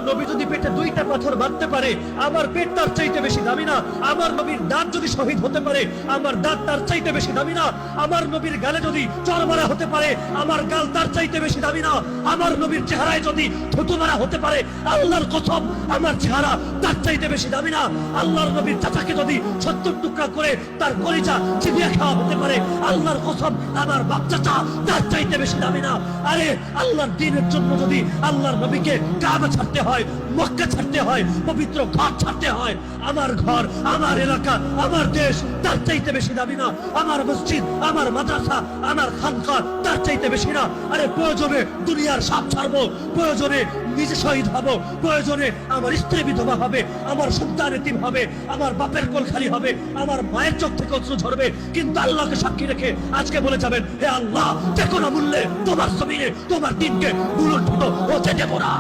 নবী যদি পেটে দুইটা পাথর বাঁধতে পারে, আমার পেট তার চাইতে বেশি দামি না? আমার নবীর দাঁত যদি শহীদ হতে পারে, আমার দাঁত তার চাইতে বেশি দামি না? আমার নবীর গালে যদি চড় মারা হতে পারে, আমার গাল তার চাইতে বেশি দামি না? আমার নবীর চেহারায় যদি থুতু মারা হতে পারে, আল্লাহর কসম আমার চেহারা তার চাইতে বেশি দামি না? আল্লাহর নবীর চাচাকে যদি 70 টুকরা করে তার কলিজা চিবিয়ে খাওয়া হতে পারে, আল্লাহর কসম আমার বাপ চাচা তার চাইতে বেশি দামি না? আরে আল্লাহর দ্বীনের জন্য যদি আল্লাহর নবীকে কাবা ছাড়তে হয়, মক্কা ছাড়তে হয়, পবিত্র ঘর ছাড়তে হয়, আমার ঘর, আমার এলাকা, আমার দেশ তার চাইতে বেশি দামি না? আমার মসজিদ, আমার মাদ্রাসা, আমার খানকা তার চাইতে বেশি না? আরে প্রয়োজনে দুনিয়ার সব ছাড়বো, প্রয়োজনে নিজে শহীদ হব, প্রয়োজনে আমার স্ত্রী বিধবা হবে, আমার সন্তান এতিম হবে, আমার বাপের কোল খালি হবে, আমার মায়ের চোখ থেকে অশ্রু ঝরবে, কিন্তু আল্লাহকে সাক্ষী রেখে আজকে বলে যাবেন, হে আল্লাহ, যে কোনো মূল্যে তোমার জমিনে তোমার দিনকে বুলন্দিত হতে দেব না।